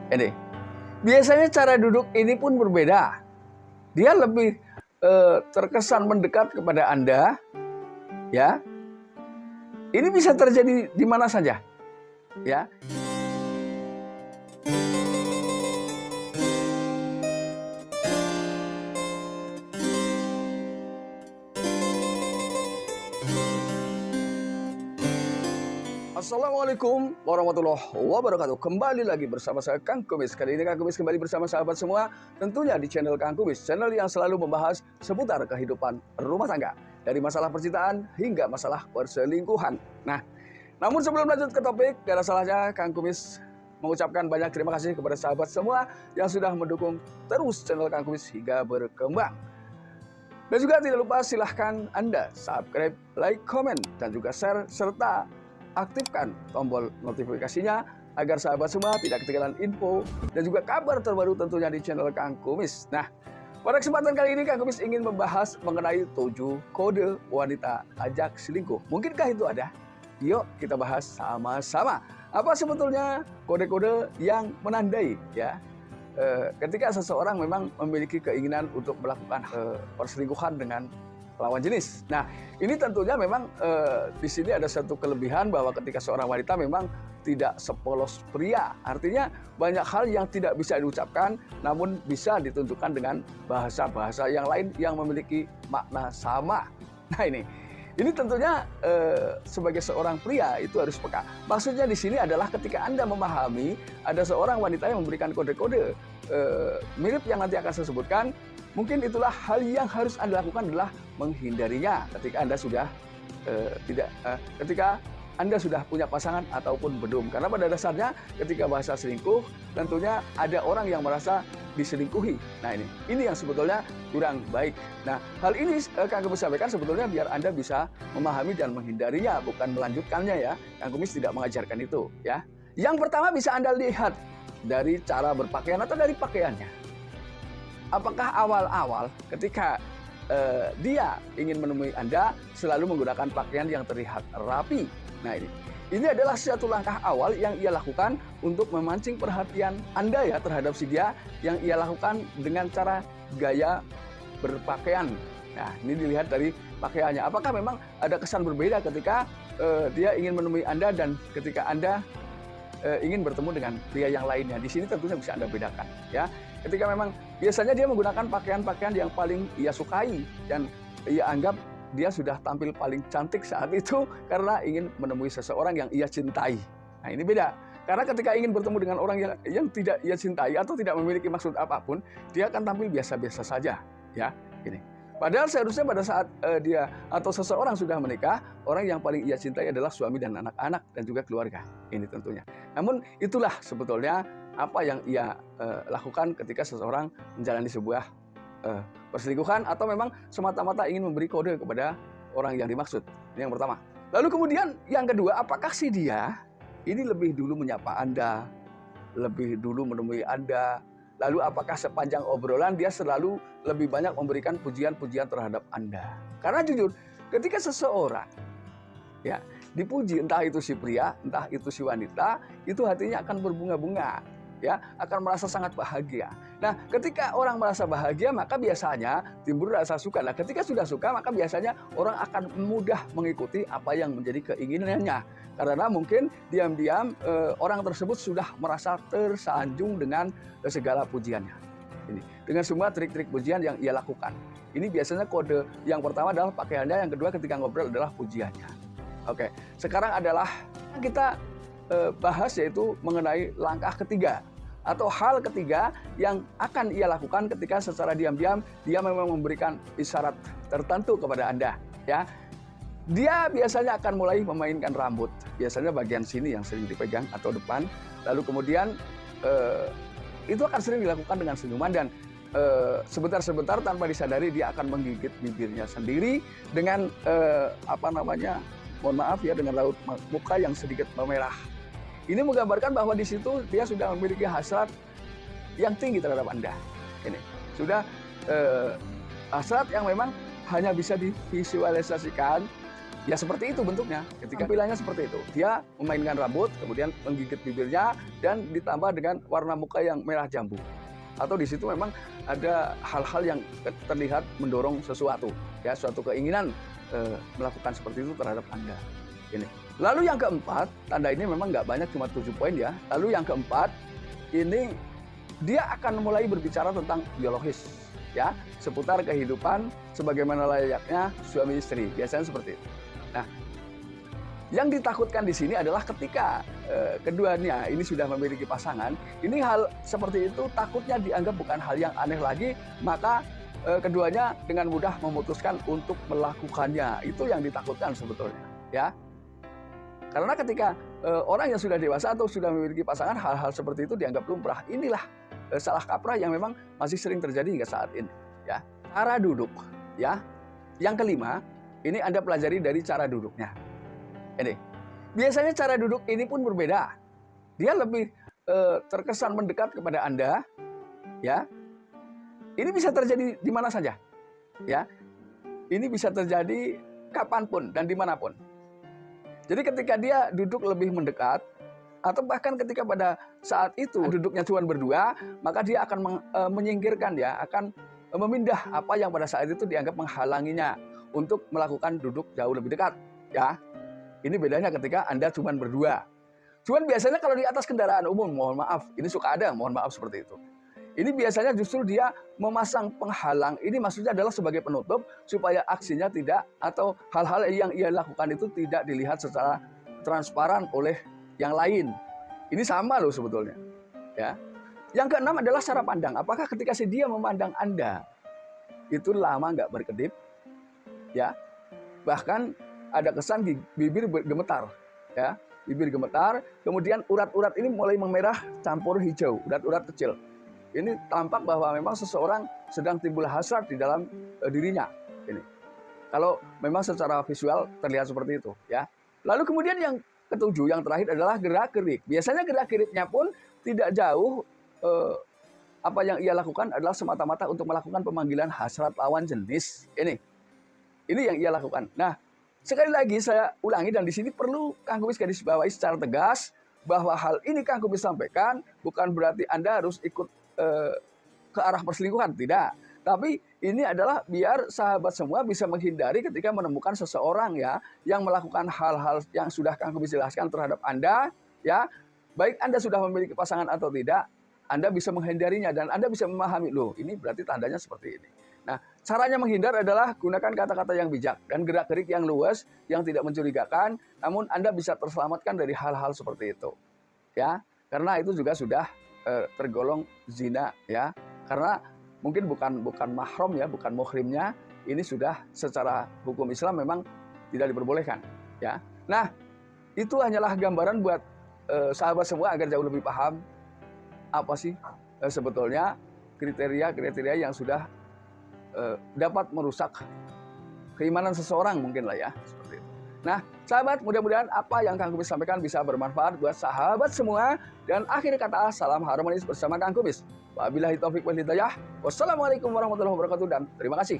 Ini biasanya cara duduk ini pun berbeda. Dia lebih terkesan mendekat kepada Anda, ya. Ini bisa terjadi di mana saja, ya. Assalamualaikum warahmatullahi wabarakatuh. Kembali lagi bersama saya Kang Kumis. Kali ini Kang Kumis kembali bersama sahabat semua, tentunya di channel Kang Kumis, channel yang selalu membahas seputar kehidupan rumah tangga, dari masalah percintaan hingga masalah perselingkuhan. Nah, namun sebelum lanjut ke topik, gak ada salahnya Kang Kumis mengucapkan banyak terima kasih kepada sahabat semua yang sudah mendukung terus channel Kang Kumis hingga berkembang. Dan juga tidak lupa silahkan Anda subscribe, like, komen, dan juga share, serta aktifkan tombol notifikasinya agar sahabat semua tidak ketinggalan info dan juga kabar terbaru tentunya di channel Kang Kumis. Nah, pada kesempatan kali ini Kang Kumis ingin membahas mengenai 7 kode wanita ajak selingkuh. Mungkinkah itu ada? Yuk kita bahas sama-sama. Apa sebetulnya kode-kode yang menandai ya ketika seseorang memang memiliki keinginan untuk melakukan perselingkuhan dengan lawan jenis. Nah, ini tentunya memang di sini ada satu kelebihan bahwa ketika seorang wanita memang tidak sepolos pria. Artinya banyak hal yang tidak bisa diucapkan namun bisa ditunjukkan dengan bahasa-bahasa yang lain yang memiliki makna sama. Nah, ini tentunya sebagai seorang pria itu harus peka. Maksudnya di sini adalah ketika Anda memahami ada seorang wanita yang memberikan kode-kode mirip yang nanti akan saya sebutkan, mungkin itulah hal yang harus Anda lakukan adalah menghindarinya ketika Anda sudah ketika Anda sudah punya pasangan ataupun belum. Karena pada dasarnya ketika bahasa selingkuh tentunya ada orang yang merasa diselingkuhi. Nah, ini yang sebetulnya kurang baik. Nah, hal ini Kang Kumis sampaikan sebetulnya biar Anda bisa memahami dan menghindarinya, bukan melanjutkannya ya. Kang Kumis tidak mengajarkan itu ya. Yang pertama bisa Anda lihat dari cara berpakaian atau dari pakaiannya. Apakah awal-awal ketika dia ingin menemui Anda selalu menggunakan pakaian yang terlihat rapi? Nah, ini adalah satu langkah awal yang ia lakukan untuk memancing perhatian Anda ya terhadap si dia, yang ia lakukan dengan cara gaya berpakaian. Nah, ini dilihat dari pakaiannya. Apakah memang ada kesan berbeda ketika dia ingin menemui Anda dan ketika Anda ingin bertemu dengan pria yang lainnya? Di sini tentunya bisa Anda bedakan ya. Ketika memang biasanya dia menggunakan pakaian-pakaian yang paling ia sukai dan ia anggap dia sudah tampil paling cantik saat itu karena ingin menemui seseorang yang ia cintai. Nah, ini beda. Karena ketika ingin bertemu dengan orang yang tidak ia cintai atau tidak memiliki maksud apapun, dia akan tampil biasa-biasa saja ya. Ini. Padahal seharusnya pada saat dia atau seseorang sudah menikah, orang yang paling ia cintai adalah suami dan anak-anak dan juga keluarga. Ini tentunya. Namun itulah sebetulnya apa yang ia lakukan ketika seseorang menjalani sebuah perselingkuhan atau memang semata-mata ingin memberi kode kepada orang yang dimaksud. Ini yang pertama. Lalu kemudian yang kedua, apakah si dia ini lebih dulu menyapa Anda, lebih dulu menemui Anda, lalu apakah sepanjang obrolan dia selalu lebih banyak memberikan pujian-pujian terhadap Anda? Karena jujur, ketika seseorang ya dipuji, entah itu si pria, entah itu si wanita, itu hatinya akan berbunga-bunga. Ya, akan merasa sangat bahagia. Nah, ketika orang merasa bahagia, maka biasanya timbul rasa suka. Nah, ketika sudah suka, maka biasanya orang akan mudah mengikuti apa yang menjadi keinginannya. Karena mungkin diam-diam orang tersebut sudah merasa tersanjung dengan segala pujiannya. Ini dengan semua trik-trik pujian yang ia lakukan. Ini biasanya kode yang pertama adalah pakaiannya, yang kedua ketika ngobrol adalah pujiannya. Oke, sekarang adalah kita bahas yaitu mengenai langkah ketiga atau hal ketiga yang akan ia lakukan ketika secara diam-diam dia memang memberikan isyarat tertentu kepada Anda ya. Dia biasanya akan mulai memainkan rambut, biasanya bagian sini yang sering dipegang atau depan, lalu kemudian itu akan sering dilakukan dengan senyuman dan sebentar-sebentar tanpa disadari dia akan menggigit bibirnya sendiri dengan mohon maaf ya, dengan raut muka yang sedikit memerah. Ini menggambarkan bahwa di situ dia sudah memiliki hasrat yang tinggi terhadap Anda. Ini sudah hasrat yang memang hanya bisa divisualisasikan Ya seperti itu bentuknya. Ketika tampilannya seperti itu, dia memainkan rambut, kemudian menggigit bibirnya, dan ditambah dengan warna muka yang merah jambu. Atau di situ memang ada hal-hal yang terlihat mendorong sesuatu, ya suatu keinginan melakukan seperti itu terhadap Anda. Ini. Lalu yang keempat, tanda ini memang nggak banyak, cuma 7 poin ya. Lalu yang keempat, ini dia akan mulai berbicara tentang biologis, ya, seputar kehidupan sebagaimana layaknya suami istri. Biasanya seperti itu. Nah, yang ditakutkan di sini adalah ketika keduanya ini sudah memiliki pasangan, ini hal seperti itu takutnya dianggap bukan hal yang aneh lagi, maka keduanya dengan mudah memutuskan untuk melakukannya. Itu yang ditakutkan sebetulnya, ya. Karena ketika orang yang sudah dewasa atau sudah memiliki pasangan, hal-hal seperti itu dianggap lumrah. Inilah salah kaprah yang memang masih sering terjadi hingga saat ini, ya. Cara duduk, ya. Yang kelima, ini Anda pelajari dari cara duduknya. Ini, biasanya cara duduk ini pun berbeda. Dia lebih terkesan mendekat kepada Anda, ya. Ini bisa terjadi di mana saja, ya. Ini bisa terjadi kapanpun dan dimanapun. Jadi ketika dia duduk lebih mendekat, atau bahkan ketika pada saat itu duduknya cuma berdua, maka dia akan menyingkirkan, ya, akan memindah apa yang pada saat itu dianggap menghalanginya untuk melakukan duduk jauh lebih dekat, ya. Ini bedanya ketika Anda cuma berdua. Cuman biasanya kalau di atas kendaraan umum, mohon maaf, ini suka ada mohon maaf seperti itu. Ini biasanya justru dia memasang penghalang, ini maksudnya adalah sebagai penutup supaya aksinya tidak, atau hal-hal yang ia lakukan itu tidak dilihat secara transparan oleh yang lain. Ini sama loh sebetulnya, ya. Yang keenam adalah cara pandang. Apakah ketika si dia memandang Anda itu lama nggak berkedip, ya, bahkan ada kesan bibir gemetar, ya, bibir gemetar, kemudian urat-urat ini mulai memerah campur hijau, urat-urat kecil. Ini tampak bahwa memang seseorang sedang timbul hasrat di dalam dirinya. Ini, kalau memang secara visual terlihat seperti itu, ya. Lalu kemudian yang ketujuh, yang terakhir adalah gerak-gerik. Biasanya gerak-geriknya pun tidak jauh. Apa yang ia lakukan adalah semata-mata untuk melakukan pemanggilan hasrat lawan jenis. Ini yang ia lakukan. Nah, sekali lagi saya ulangi, dan di sini perlu Kang Kubis garis bawahi secara tegas bahwa hal ini Kang Kubis sampaikan bukan berarti Anda harus ikut ke arah perselingkuhan, tidak. Tapi ini adalah biar sahabat semua bisa menghindari ketika menemukan seseorang, ya, yang melakukan hal-hal yang sudah Kang Kubis jelaskan terhadap Anda, ya. Baik Anda sudah memiliki pasangan atau tidak, Anda bisa menghindarinya dan Anda bisa memahami, loh, ini berarti tandanya seperti ini. Nah, caranya menghindar adalah gunakan kata-kata yang bijak dan gerak-gerik yang luas, yang tidak mencurigakan, namun Anda bisa terselamatkan dari hal-hal seperti itu, ya. Karena itu juga sudah tergolong zina, ya. Karena mungkin bukan mahram, ya, bukan muhrimnya, ini sudah secara hukum Islam memang tidak diperbolehkan, ya. Nah, itu hanyalah gambaran buat sahabat semua agar jauh lebih paham apa sih sebetulnya kriteria-kriteria yang sudah dapat merusak keimanan seseorang, mungkin lah, ya, seperti itu. Nah, sahabat, mudah-mudahan apa yang Kang Kubis sampaikan bisa bermanfaat buat sahabat semua. Dan akhir kata, salam harmonis bersama Kang Kubis. Wabillahi taufiq wal hidayah. Wassalamualaikum warahmatullahi wabarakatuh, dan terima kasih.